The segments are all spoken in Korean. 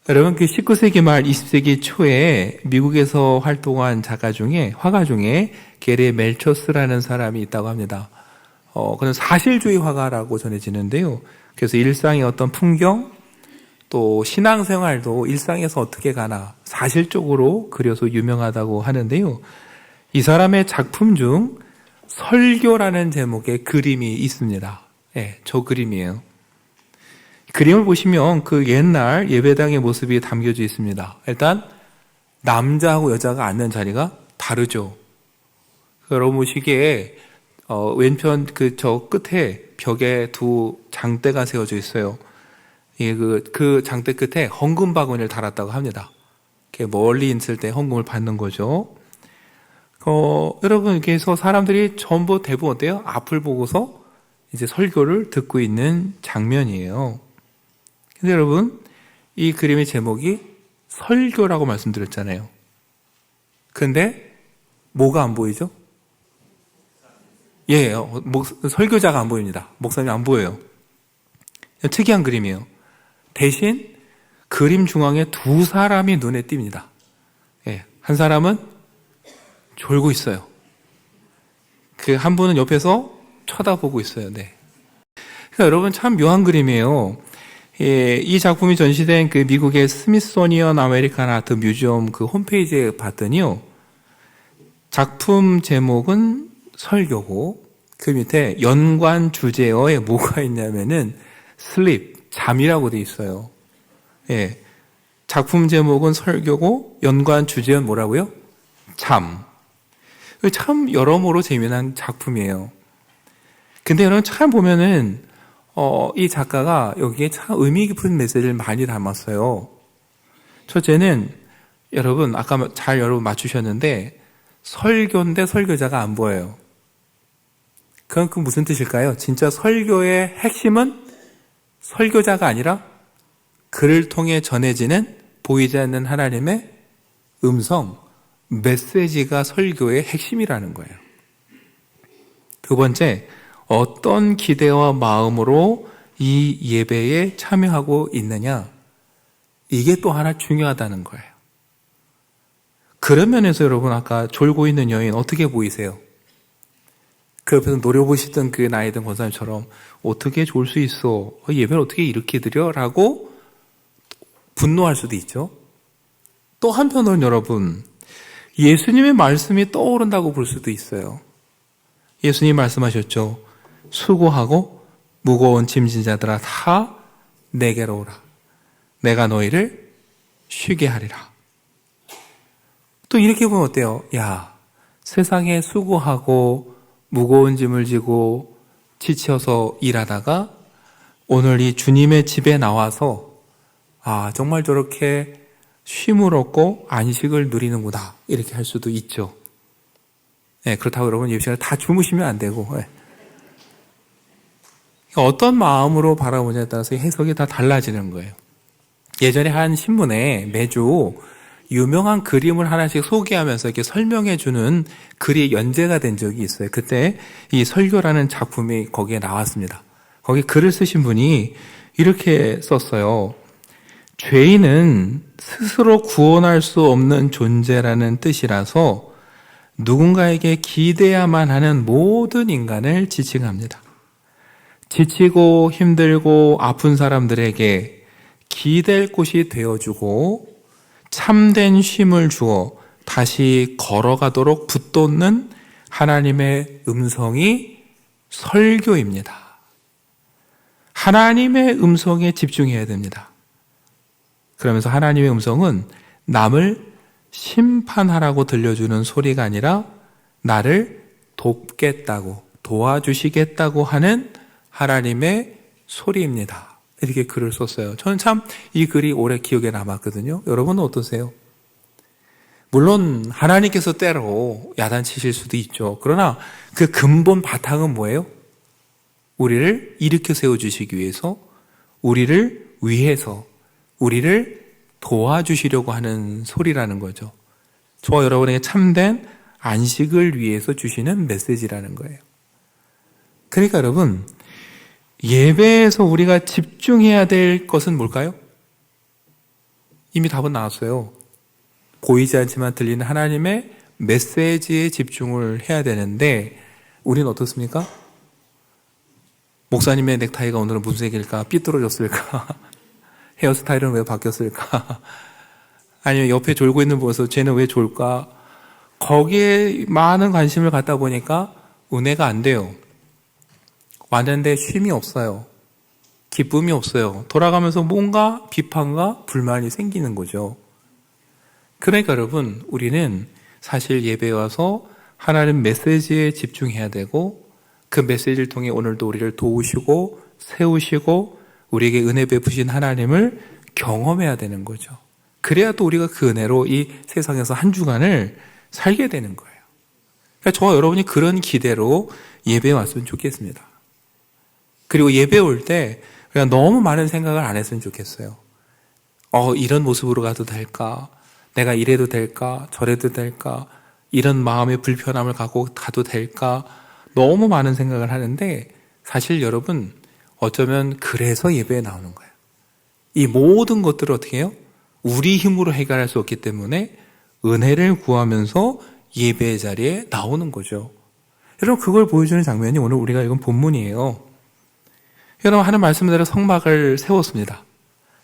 여러분, 그 19세기 말 20세기 초에 미국에서 활동한 화가 중에 게리 멜초스라는 사람이 있다고 합니다. 그는 사실주의 화가라고 전해지는데요. 그래서 일상의 어떤 풍경, 또 신앙생활도 일상에서 어떻게 가나 사실적으로 그려서 유명하다고 하는데요. 이 사람의 작품 중 설교라는 제목의 그림이 있습니다. 네, 저 그림이에요. 그림을 보시면 그 옛날 예배당의 모습이 담겨져 있습니다. 일단 남자하고 여자가 앉는 자리가 다르죠. 여러분 보시기에 왼편 저 끝에 벽에 두 장대가 세워져 있어요. 그 장대 끝에 헌금 바구니를 달았다고 합니다. 멀리 있을 때 헌금을 받는 거죠. 여러분, 그래서 사람들이 전부 대부분 어때요? 앞을 보고서 이제 설교를 듣고 있는 장면이에요. 근데 여러분, 이 그림의 제목이 설교라고 말씀드렸잖아요. 근데 뭐가 안 보이죠? 예, 설교자가 안 보입니다. 목사님 안 보여요. 특이한 그림이에요. 대신 그림 중앙에 두 사람이 눈에 띕니다. 예, 한 사람은 졸고 있어요. 그 한 분은 옆에서 쳐다보고 있어요. 네. 그러니까 여러분, 참 묘한 그림이에요. 예, 이 작품이 전시된 그 미국의 스미소니언 아메리칸 아트 뮤지엄 그 홈페이지에 봤더니요, 작품 제목은 설교고 그 밑에 연관 주제어에 뭐가 있냐면은 sleep, 잠이라고 돼 있어요. 예, 작품 제목은 설교고 연관 주제어는 뭐라고요? 잠. 참 여러모로 재미난 작품이에요. 근데 여러분 참 보면은 이 작가가 여기에 참 의미 깊은 메시지를 많이 담았어요. 첫째는 여러분 아까 잘 여러분 맞추셨는데 설교인데 설교자가 안 보여요. 그건 그 무슨 뜻일까요? 진짜 설교의 핵심은 설교자가 아니라 그를 통해 전해지는 보이지 않는 하나님의 음성, 메시지가 설교의 핵심이라는 거예요. 두 번째, 어떤 기대와 마음으로 이 예배에 참여하고 있느냐, 이게 또 하나 중요하다는 거예요. 그런 면에서 여러분 아까 졸고 있는 여인 어떻게 보이세요? 그 옆에서 노려보시던 그 나이 든 권사님처럼 어떻게 졸 수 있어? 예배를 어떻게 이렇게 드려? 라고 분노할 수도 있죠. 또 한편으로는 여러분, 예수님의 말씀이 떠오른다고 볼 수도 있어요. 예수님 말씀하셨죠. 수고하고 무거운 짐진 자들아 다 내게로 오라. 내가 너희를 쉬게 하리라. 또 이렇게 보면 어때요? 야, 세상에 수고하고 무거운 짐을 지고 지쳐서 일하다가 오늘 이 주님의 집에 나와서 정말 저렇게 쉼을 얻고 안식을 누리는구나, 이렇게 할 수도 있죠. 네, 그렇다고 여러분 예배 시간에 다 주무시면 안 되고, 네. 어떤 마음으로 바라보냐에 따라서 해석이 다 달라지는 거예요. 예전에 한 신문에 매주 유명한 그림을 하나씩 소개하면서 이렇게 설명해주는 글이 연재가 된 적이 있어요. 그때 이 설교라는 작품이 거기에 나왔습니다. 거기 글을 쓰신 분이 이렇게 썼어요. 죄인은 스스로 구원할 수 없는 존재라는 뜻이라서 누군가에게 기대야만 하는 모든 인간을 지칭합니다. 지치고 힘들고 아픈 사람들에게 기댈 곳이 되어주고 참된 쉼을 주어 다시 걸어가도록 붙돋는 하나님의 음성이 설교입니다. 하나님의 음성에 집중해야 됩니다. 그러면서 하나님의 음성은 남을 심판하라고 들려주는 소리가 아니라 나를 돕겠다고, 도와주시겠다고 하는 하나님의 소리입니다. 이렇게 글을 썼어요. 저는 참 이 글이 오래 기억에 남았거든요. 여러분은 어떠세요? 물론 하나님께서 때로 야단치실 수도 있죠. 그러나 그 근본 바탕은 뭐예요? 우리를 일으켜 세워주시기 위해서, 우리를 위해서, 우리를 도와주시려고 하는 소리라는 거죠. 저와 여러분에게 참된 안식을 위해서 주시는 메시지라는 거예요. 그러니까 여러분, 예배에서 우리가 집중해야 될 것은 뭘까요? 이미 답은 나왔어요. 보이지 않지만 들리는 하나님의 메시지에 집중을 해야 되는데 우리는 어떻습니까? 목사님의 넥타이가 오늘은 무슨 색일까? 삐뚤어졌을까? 헤어스타일은 왜 바뀌었을까? 아니면 옆에 졸고 있는 보면서 쟤는 왜 졸까? 거기에 많은 관심을 갖다 보니까 은혜가 안 돼요. 왔는데 쉼이 없어요. 기쁨이 없어요. 돌아가면서 뭔가 비판과 불만이 생기는 거죠. 그러니까 여러분, 우리는 사실 예배에 와서 하나님 메시지에 집중해야 되고 그 메시지를 통해 오늘도 우리를 도우시고 세우시고 우리에게 은혜 베푸신 하나님을 경험해야 되는 거죠. 그래야 또 우리가 그 은혜로 이 세상에서 한 주간을 살게 되는 거예요. 그러니까 저와 여러분이 그런 기대로 예배에 왔으면 좋겠습니다. 그리고 예배 올 때 그냥 너무 많은 생각을 안 했으면 좋겠어요. 이런 모습으로 가도 될까? 내가 이래도 될까? 저래도 될까? 이런 마음의 불편함을 갖고 가도 될까? 너무 많은 생각을 하는데 사실 여러분 어쩌면 그래서 예배에 나오는 거예요. 이 모든 것들을 어떻게 해요? 우리 힘으로 해결할 수 없기 때문에 은혜를 구하면서 예배의 자리에 나오는 거죠. 여러분 그걸 보여주는 장면이 오늘 우리가 읽은 본문이에요. 여러분 하는 말씀대로 성막을 세웠습니다.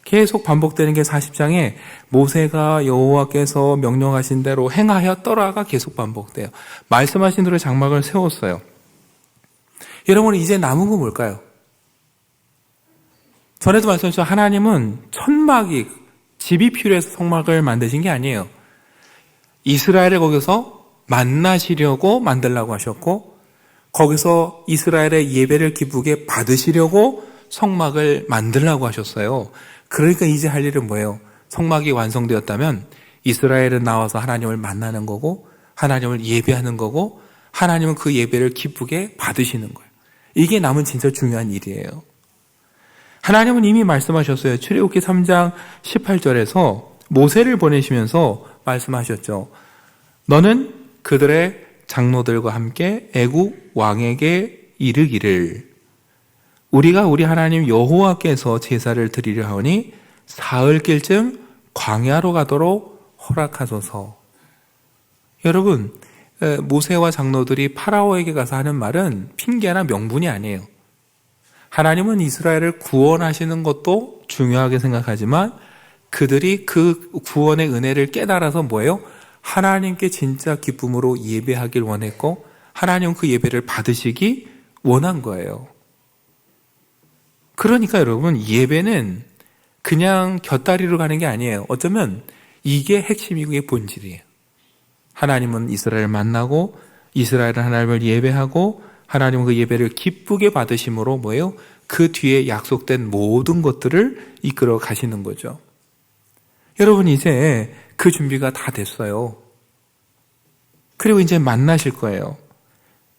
계속 반복되는 게 40장에 모세가 여호와께서 명령하신 대로 행하였더라가 계속 반복돼요. 말씀하신 대로 장막을 세웠어요. 여러분 이제 남은 건 뭘까요? 전에도 말씀드렸죠. 하나님은 천막이 집이 필요해서 성막을 만드신 게 아니에요. 이스라엘을 거기서 만나시려고 만들라고 하셨고 거기서 이스라엘의 예배를 기쁘게 받으시려고 성막을 만들라고 하셨어요. 그러니까 이제 할 일은 뭐예요? 성막이 완성되었다면 이스라엘은 나와서 하나님을 만나는 거고 하나님을 예배하는 거고 하나님은 그 예배를 기쁘게 받으시는 거예요. 이게 남은 진짜 중요한 일이에요. 하나님은 이미 말씀하셨어요. 출애굽기 3장 18절에서 모세를 보내시면서 말씀하셨죠. 너는 그들의 장로들과 함께 애굽 왕에게 이르기를 우리가 우리 하나님 여호와께서 제사를 드리려 하오니 사흘길쯤 광야로 가도록 허락하소서. 여러분 모세와 장로들이 파라오에게 가서 하는 말은 핑계나 명분이 아니에요. 하나님은 이스라엘을 구원하시는 것도 중요하게 생각하지만 그들이 그 구원의 은혜를 깨달아서 뭐예요? 하나님께 진짜 기쁨으로 예배하길 원했고 하나님은 그 예배를 받으시기 원한 거예요. 그러니까 여러분 예배는 그냥 곁다리로 가는 게 아니에요. 어쩌면 이게 핵심이고 이게 본질이에요. 하나님은 이스라엘을 만나고 이스라엘은 하나님을 예배하고 하나님은 그 예배를 기쁘게 받으심으로 뭐예요? 그 뒤에 약속된 모든 것들을 이끌어 가시는 거죠. 여러분 이제 그 준비가 다 됐어요. 그리고 이제 만나실 거예요.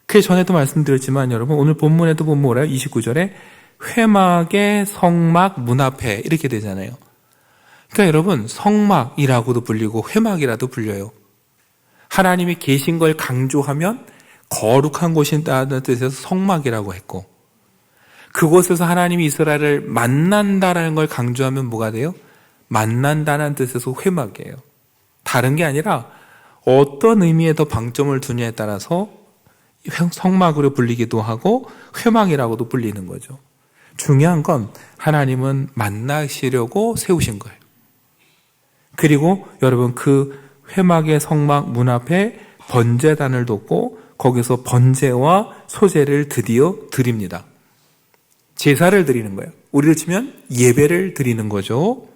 그 전에도 말씀드렸지만 여러분 오늘 본문에도 보면 뭐래요? 29절에 회막의 성막 문 앞에 이렇게 되잖아요. 그러니까 여러분 성막이라고도 불리고 회막이라도 불려요. 하나님이 계신 걸 강조하면 거룩한 곳이라는 뜻에서 성막이라고 했고 그곳에서 하나님이 이스라엘을 만난다라는 걸 강조하면 뭐가 돼요? 만난다는 뜻에서 회막이에요. 다른 게 아니라 어떤 의미에 더 방점을 두냐에 따라서 성막으로 불리기도 하고 회막이라고도 불리는 거죠. 중요한 건 하나님은 만나시려고 세우신 거예요. 그리고 여러분 그 회막의 성막 문 앞에 번제단을 뒀고 거기서 번제와 소제를 드디어 드립니다. 제사를 드리는 거예요. 우리를 치면 예배를 드리는 거죠.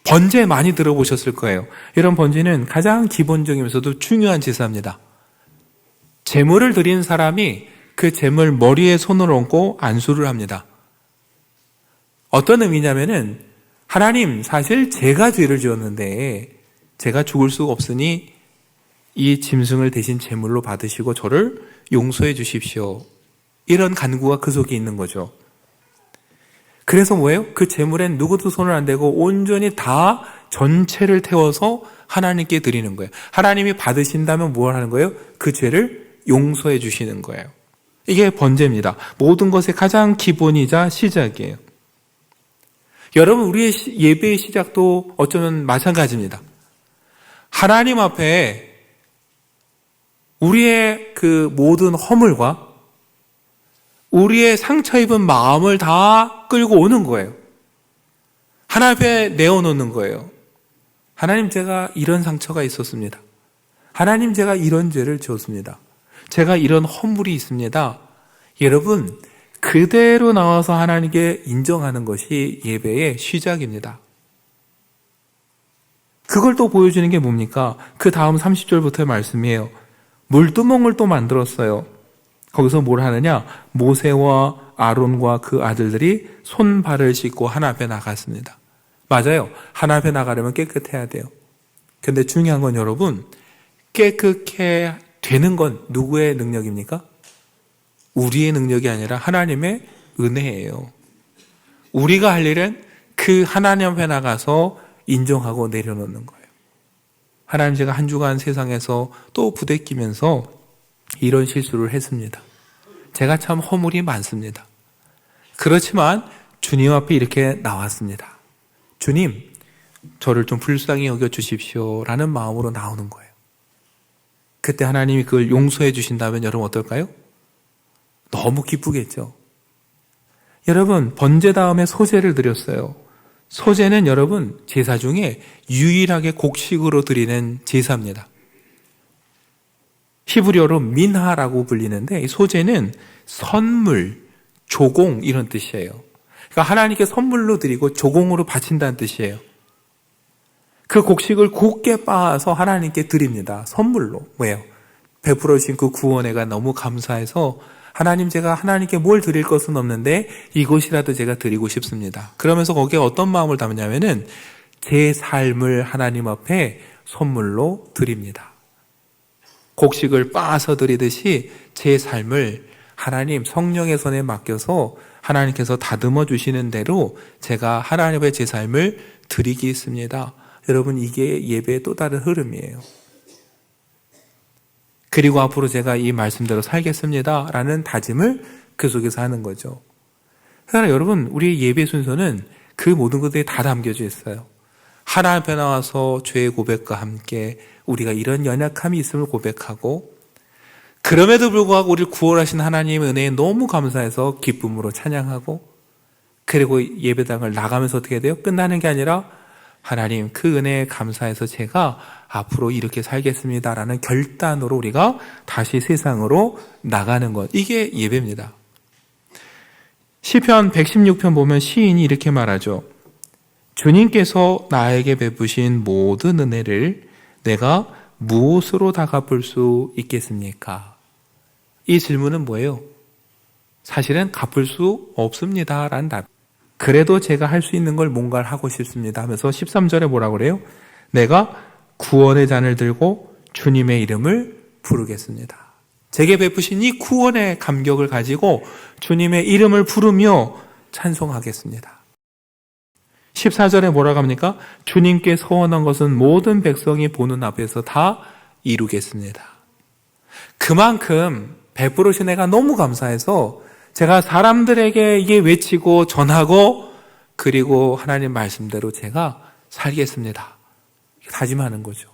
번제 많이 들어보셨을 거예요. 이런 번제는 가장 기본적이면서도 중요한 제사입니다. 제물을 드리는 사람이 그 제물 머리에 손을 얹고 안수를 합니다. 어떤 의미냐면은 하나님 사실 제가 죄를 지었는데 제가 죽을 수가 없으니 이 짐승을 대신 제물로 받으시고 저를 용서해 주십시오. 이런 간구가 그 속에 있는 거죠. 그래서 뭐예요? 그 제물엔 누구도 손을 안 대고 온전히 다 전체를 태워서 하나님께 드리는 거예요. 하나님이 받으신다면 뭘 하는 거예요? 그 죄를 용서해 주시는 거예요. 이게 번제입니다. 모든 것의 가장 기본이자 시작이에요. 여러분, 우리의 예배의 시작도 어쩌면 마찬가지입니다. 하나님 앞에 우리의 그 모든 허물과 우리의 상처 입은 마음을 다 끌고 오는 거예요. 하나님 앞에 내어놓는 거예요. 하나님, 제가 이런 상처가 있었습니다. 하나님, 제가 이런 죄를 지었습니다. 제가 이런 허물이 있습니다. 여러분, 그대로 나와서 하나님께 인정하는 것이 예배의 시작입니다. 그걸 또 보여주는 게 뭡니까? 그 다음 30절부터의 말씀이에요. 물두멍을 또 만들었어요. 거기서 뭘 하느냐? 모세와 아론과 그 아들들이 손발을 씻고 하나님 앞에 나갔습니다. 맞아요. 하나님 앞에 나가려면 깨끗해야 돼요. 근데 중요한 건 여러분, 깨끗해 되는 건 누구의 능력입니까? 우리의 능력이 아니라 하나님의 은혜예요. 우리가 할 일은 그 하나님 앞에 나가서 인정하고 내려놓는 거예요. 하나님, 제가 한 주간 세상에서 또 부대끼면서 이런 실수를 했습니다. 제가 참 허물이 많습니다. 그렇지만 주님 앞에 이렇게 나왔습니다. 주님, 저를 좀 불쌍히 여겨주십시오 라는 마음으로 나오는 거예요. 그때 하나님이 그걸 용서해 주신다면 여러분 어떨까요? 너무 기쁘겠죠. 여러분, 번제 다음에 소제를 드렸어요. 소제는 여러분 제사 중에 유일하게 곡식으로 드리는 제사입니다. 히브리어로 민하라고 불리는데 이 소제는 선물, 조공 이런 뜻이에요. 그러니까 하나님께 선물로 드리고 조공으로 바친다는 뜻이에요. 그 곡식을 곱게 빻아서 하나님께 드립니다. 선물로. 왜요? 베풀어 주신 그 구원회가 너무 감사해서 하나님, 제가 하나님께 뭘 드릴 것은 없는데 이것이라도 제가 드리고 싶습니다. 그러면서 거기에 어떤 마음을 담냐면은 제 삶을 하나님 앞에 선물로 드립니다. 곡식을 빻아서 드리듯이 제 삶을 하나님 성령의 손에 맡겨서 하나님께서 다듬어 주시는 대로 제가 하나님 앞에 제 삶을 드리겠습니다. 여러분, 이게 예배의 또 다른 흐름이에요. 그리고 앞으로 제가 이 말씀대로 살겠습니다 라는 다짐을 그 속에서 하는 거죠. 그러나 여러분, 우리의 예배 순서는 그 모든 것들이 다 담겨져 있어요. 하나님 앞에 나와서 죄의 고백과 함께 우리가 이런 연약함이 있음을 고백하고, 그럼에도 불구하고 우리를 구원하신 하나님의 은혜에 너무 감사해서 기쁨으로 찬양하고, 그리고 예배당을 나가면서 어떻게 돼요? 끝나는 게 아니라 하나님, 그 은혜에 감사해서 제가 앞으로 이렇게 살겠습니다라는 결단으로 우리가 다시 세상으로 나가는 것. 이게 예배입니다. 시편 116편 보면 시인이 이렇게 말하죠. 주님께서 나에게 베푸신 모든 은혜를 내가 무엇으로 다 갚을 수 있겠습니까? 이 질문은 뭐예요? 사실은 갚을 수 없습니다 라는 답. 그래도 제가 할 수 있는 걸 뭔가를 하고 싶습니다 하면서 13절에 뭐라고 그래요? 내가 구원의 잔을 들고 주님의 이름을 부르겠습니다. 제게 베푸신 이 구원의 감격을 가지고 주님의 이름을 부르며 찬송하겠습니다. 14절에 뭐라고 합니까? 주님께 서원한 것은 모든 백성이 보는 앞에서 다 이루겠습니다. 그만큼 베푸르신 애가 너무 감사해서 제가 사람들에게 이게 외치고 전하고 그리고 하나님 말씀대로 제가 살겠습니다. 다짐하는 거죠.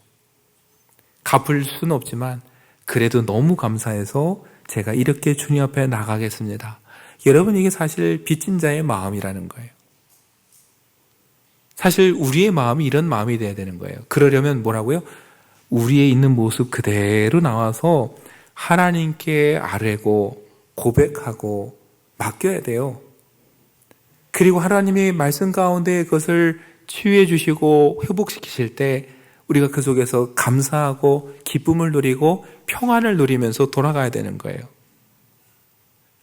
갚을 수는 없지만 그래도 너무 감사해서 제가 이렇게 주님 앞에 나가겠습니다. 여러분, 이게 사실 빚진 자의 마음이라는 거예요. 사실 우리의 마음이 이런 마음이 돼야 되는 거예요. 그러려면 뭐라고요? 우리의 있는 모습 그대로 나와서 하나님께 아뢰고 고백하고 맡겨야 돼요. 그리고 하나님의 말씀 가운데 그것을 치유해 주시고 회복시키실 때 우리가 그 속에서 감사하고 기쁨을 누리고 평안을 누리면서 돌아가야 되는 거예요.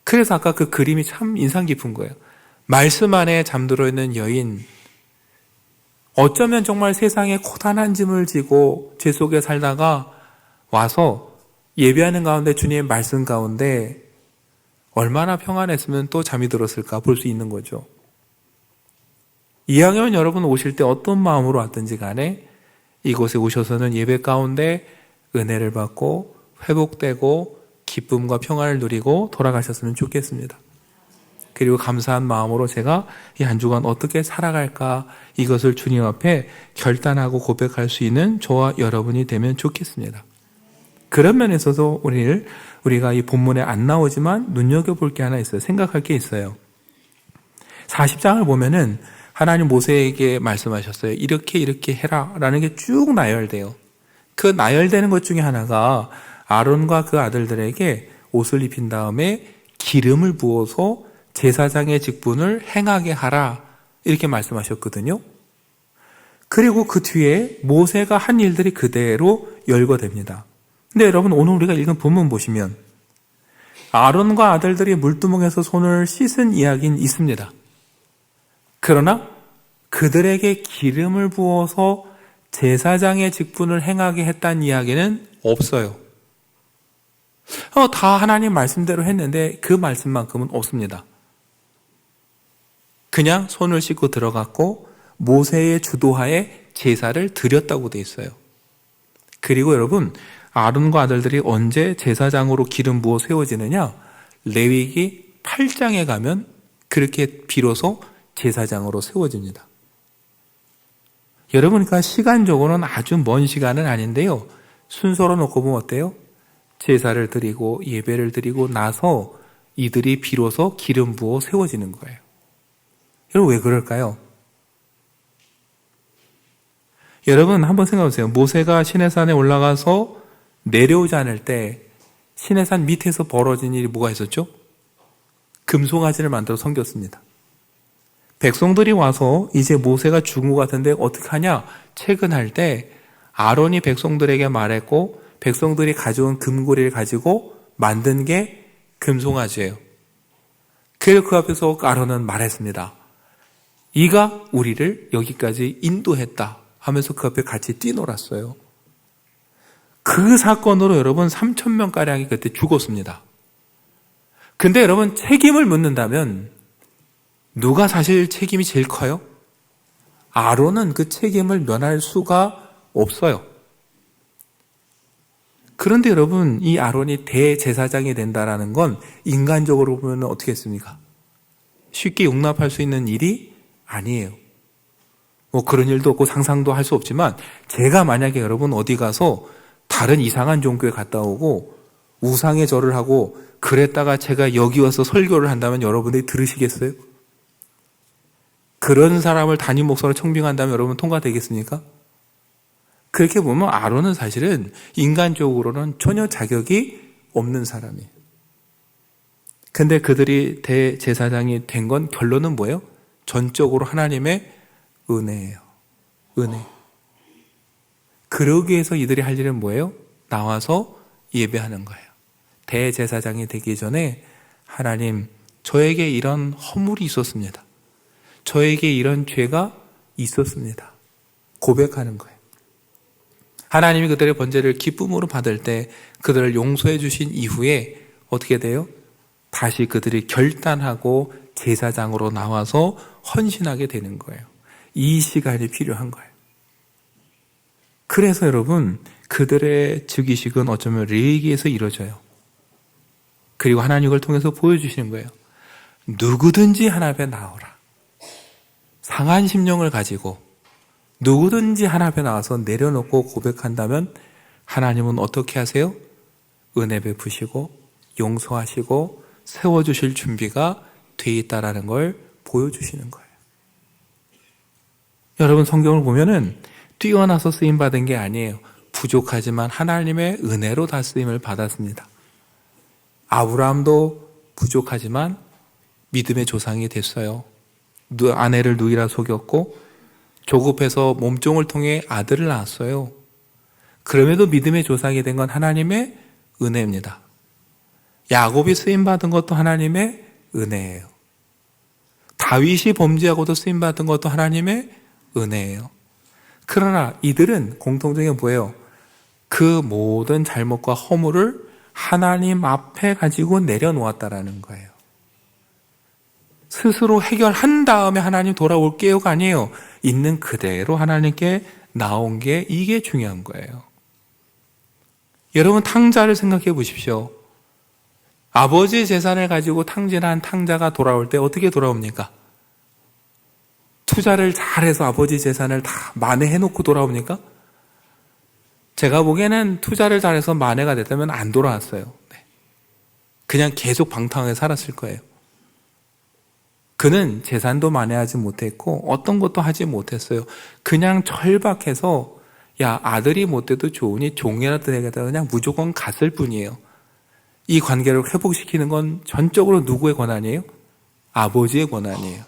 그래서 아까 그 그림이 참 인상 깊은 거예요. 말씀 안에 잠들어 있는 여인, 어쩌면 정말 세상에 고단한 짐을 지고 죄 속에 살다가 와서 예배하는 가운데 주님의 말씀 가운데 얼마나 평안했으면 또 잠이 들었을까 볼 수 있는 거죠. 이왕이면 여러분 오실 때 어떤 마음으로 왔든지 간에 이곳에 오셔서는 예배 가운데 은혜를 받고 회복되고 기쁨과 평안을 누리고 돌아가셨으면 좋겠습니다. 그리고 감사한 마음으로 제가 이 한 주간 어떻게 살아갈까, 이것을 주님 앞에 결단하고 고백할 수 있는 저와 여러분이 되면 좋겠습니다. 그런 면에서도 우리가 이 본문에 안 나오지만 눈여겨볼 게 하나 있어요. 생각할 게 있어요. 40장을 보면은 하나님 모세에게 말씀하셨어요. 이렇게 해라 라는 게 쭉 나열돼요. 그 나열되는 것 중에 하나가 아론과 그 아들들에게 옷을 입힌 다음에 기름을 부어서 제사장의 직분을 행하게 하라, 이렇게 말씀하셨거든요. 그리고 그 뒤에 모세가 한 일들이 그대로 열거됩니다. 근데 여러분, 오늘 우리가 읽은 본문 보시면 아론과 아들들이 물두멍에서 손을 씻은 이야기는 있습니다. 그러나 그들에게 기름을 부어서 제사장의 직분을 행하게 했다는 이야기는 없어요. 다 하나님 말씀대로 했는데 그 말씀만큼은 없습니다. 그냥 손을 씻고 들어갔고 모세의 주도하에 제사를 드렸다고 돼 있어요. 그리고 여러분, 아론과 아들들이 언제 제사장으로 기름 부어 세워지느냐? 레위기 8장에 가면 그렇게 비로소 제사장으로 세워집니다. 여러분, 그러니까 시간적으로는 아주 먼 시간은 아닌데요. 순서로 놓고 보면 어때요? 제사를 드리고 예배를 드리고 나서 이들이 비로소 기름 부어 세워지는 거예요. 여러분, 왜 그럴까요? 여러분, 한번 생각해 보세요. 모세가 시내산에 올라가서 내려오지 않을 때 시내산 밑에서 벌어진 일이 뭐가 있었죠? 금송아지를 만들어 섬겼습니다. 백성들이 와서 이제 모세가 죽은 것 같은데 어떻게 하냐? 채근할 때 아론이 백성들에게 말했고 백성들이 가져온 금고리를 가지고 만든 게 금송아지예요. 그래서 그 앞에서 아론은 말했습니다. 이가 우리를 여기까지 인도했다 하면서 그 앞에 같이 뛰놀았어요. 그 사건으로 여러분 3,000명가량이 그때 죽었습니다. 근데 여러분, 책임을 묻는다면 누가 사실 책임이 제일 커요? 아론은 그 책임을 면할 수가 없어요. 그런데 여러분, 이 아론이 대제사장이 된다라는 건 인간적으로 보면 어떻게 했습니까? 쉽게 용납할 수 있는 일이 아니에요. 그런 일도 없고 상상도 할 수 없지만, 제가 만약에 여러분 어디 가서 다른 이상한 종교에 갔다 오고 우상에 절을 하고 그랬다가 제가 여기 와서 설교를 한다면 여러분들이 들으시겠어요? 그런 사람을 담임 목사로 청빙한다면 여러분 통과되겠습니까? 그렇게 보면 아론은 사실은 인간적으로는 전혀 자격이 없는 사람이에요. 근데 그들이 대제사장이 된 건 결론은 뭐예요? 전적으로 하나님의 은혜예요. 은혜. 그러기 위해서 이들이 할 일은 뭐예요? 나와서 예배하는 거예요. 대제사장이 되기 전에 하나님, 저에게 이런 허물이 있었습니다. 저에게 이런 죄가 있었습니다. 고백하는 거예요. 하나님이 그들의 번제를 기쁨으로 받을 때 그들을 용서해 주신 이후에 어떻게 돼요? 다시 그들이 결단하고 제사장으로 나와서 헌신하게 되는 거예요. 이 시간이 필요한 거예요. 그래서 여러분, 그들의 즉위식은 어쩌면 레위기에서 이루어져요. 그리고 하나님 이걸 통해서 보여주시는 거예요. 누구든지 하나님 앞에 나오라. 상한 심령을 가지고 누구든지 하나님 앞에 나와서 내려놓고 고백한다면 하나님은 어떻게 하세요? 은혜 베푸시고 용서하시고 세워주실 준비가 돼 있다라는 걸 보여주시는 거예요. 여러분, 성경을 보면은 뛰어나서 쓰임받은 게 아니에요. 부족하지만 하나님의 은혜로 다 쓰임을 받았습니다. 아브라함도 부족하지만 믿음의 조상이 됐어요. 아내를 누이라 속였고 조급해서 몸종을 통해 아들을 낳았어요. 그럼에도 믿음의 조상이 된 건 하나님의 은혜입니다. 야곱이 쓰임받은 것도 하나님의 은혜예요. 다윗이 범죄하고도 쓰임받은 것도 하나님의 은혜예요. 그러나 이들은 공통적인 게 뭐예요? 그 모든 잘못과 허물을 하나님 앞에 가지고 내려놓았다라는 거예요. 스스로 해결한 다음에 하나님 돌아올게요가 아니에요. 있는 그대로 하나님께 나온 게 이게 중요한 거예요. 여러분, 탕자를 생각해 보십시오. 아버지의 재산을 가지고 탕진한 탕자가 돌아올 때 어떻게 돌아옵니까? 투자를 잘해서 아버지 재산을 다 만회해놓고 돌아옵니까? 제가 보기에는 투자를 잘해서 만회가 됐다면 안 돌아왔어요. 그냥 계속 방탕하게 살았을 거예요. 그는 재산도 만회하지 못했고 어떤 것도 하지 못했어요. 그냥 절박해서 야, 아들이 못 돼도 좋으니 종이라도 되겠다 그냥 무조건 갔을 뿐이에요. 이 관계를 회복시키는 건 전적으로 누구의 권한이에요? 아버지의 권한이에요.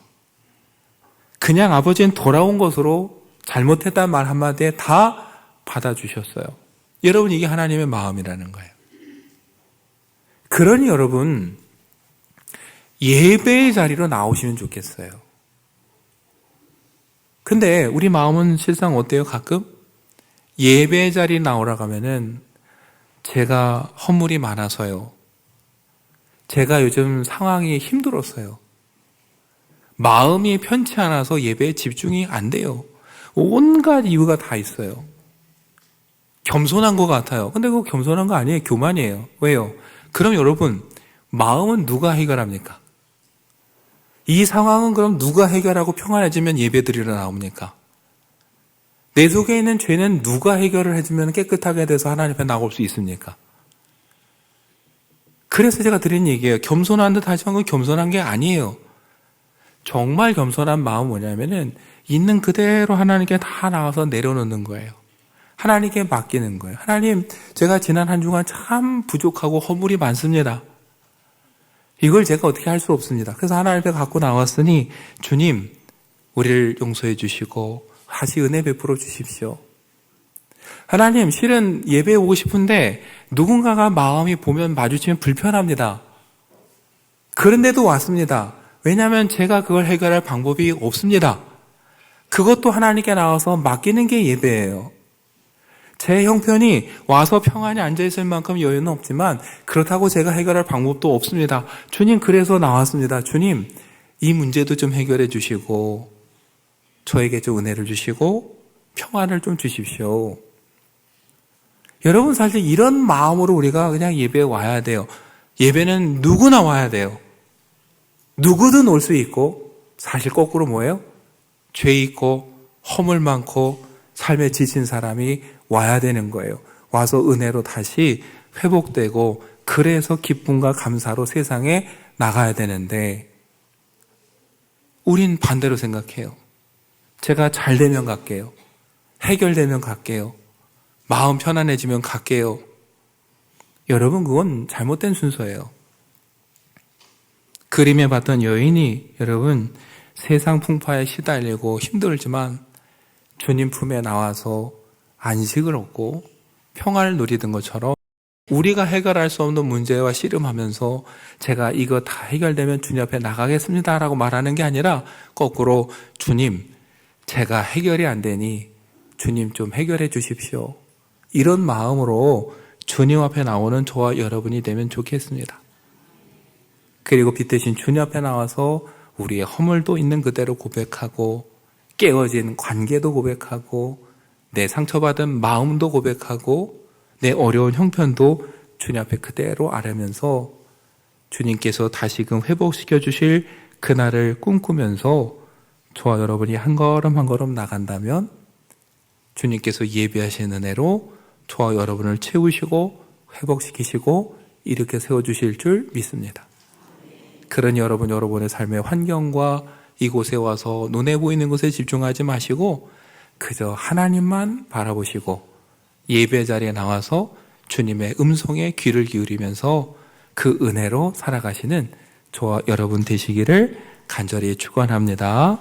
그냥 아버지는 돌아온 것으로 잘못했다는 말 한마디에 다 받아주셨어요. 여러분, 이게 하나님의 마음이라는 거예요. 그러니 여러분, 예배의 자리로 나오시면 좋겠어요. 근데 우리 마음은 실상 어때요? 가끔 예배의 자리에 나오라고 하면은 제가 허물이 많아서요. 제가 요즘 상황이 힘들었어요. 마음이 편치 않아서 예배에 집중이 안 돼요. 온갖 이유가 다 있어요. 겸손한 것 같아요. 근데 그거 겸손한 거 아니에요. 교만이에요. 왜요? 그럼 여러분, 마음은 누가 해결합니까? 이 상황은 그럼 누가 해결하고 평안해지면 예배드리러 나옵니까? 내 속에 있는 죄는 누가 해결을 해주면 깨끗하게 돼서 하나님 앞에 나올 수 있습니까? 그래서 제가 드린 얘기예요. 겸손한 듯 하지만 그건 겸손한 게 아니에요. 정말 겸손한 마음은 뭐냐면은 있는 그대로 하나님께 다 나와서 내려놓는 거예요. 하나님께 맡기는 거예요. 하나님, 제가 지난 한 주간 참 부족하고 허물이 많습니다. 이걸 제가 어떻게 할 수 없습니다. 그래서 하나님 앞에 갖고 나왔으니 주님, 우리를 용서해 주시고 다시 은혜 베풀어 주십시오. 하나님, 실은 예배에 오고 싶은데 누군가가 마음이 보면 마주치면 불편합니다. 그런데도 왔습니다. 왜냐하면 제가 그걸 해결할 방법이 없습니다. 그것도 하나님께 나와서 맡기는 게 예배예요. 제 형편이 와서 평안히 앉아있을 만큼 여유는 없지만 그렇다고 제가 해결할 방법도 없습니다. 주님, 그래서 나왔습니다. 주님, 이 문제도 좀 해결해 주시고 저에게 좀 은혜를 주시고 평안을 좀 주십시오. 여러분, 사실 이런 마음으로 우리가 그냥 예배에 와야 돼요. 예배는 누구나 와야 돼요. 누구든 올 수 있고, 사실 거꾸로 뭐예요? 죄 있고 허물 많고 삶에 지친 사람이 와야 되는 거예요. 와서 은혜로 다시 회복되고, 그래서 기쁨과 감사로 세상에 나가야 되는데 우린 반대로 생각해요. 제가 잘 되면 갈게요. 해결되면 갈게요. 마음 편안해지면 갈게요. 여러분, 그건 잘못된 순서예요. 그림에 봤던 여인이 여러분 세상 풍파에 시달리고 힘들지만 주님 품에 나와서 안식을 얻고 평안을 누리던 것처럼 우리가 해결할 수 없는 문제와 씨름하면서 제가 이거 다 해결되면 주님 앞에 나가겠습니다 라고 말하는 게 아니라 거꾸로 주님, 제가 해결이 안 되니 주님 좀 해결해 주십시오. 이런 마음으로 주님 앞에 나오는 저와 여러분이 되면 좋겠습니다. 그리고 빛 대신 주님 앞에 나와서 우리의 허물도 있는 그대로 고백하고 깨어진 관계도 고백하고 내 상처받은 마음도 고백하고 내 어려운 형편도 주님 앞에 그대로 아뢰면서 주님께서 다시금 회복시켜 주실 그날을 꿈꾸면서 저와 여러분이 한 걸음 한 걸음 나간다면 주님께서 예비하신 은혜로 저와 여러분을 채우시고 회복시키시고 이렇게 세워주실 줄 믿습니다. 그러니 여러분, 여러분의 삶의 환경과 이곳에 와서 눈에 보이는 것에 집중하지 마시고 그저 하나님만 바라보시고 예배 자리에 나와서 주님의 음성에 귀를 기울이면서 그 은혜로 살아가시는 저와 여러분 되시기를 간절히 축원합니다.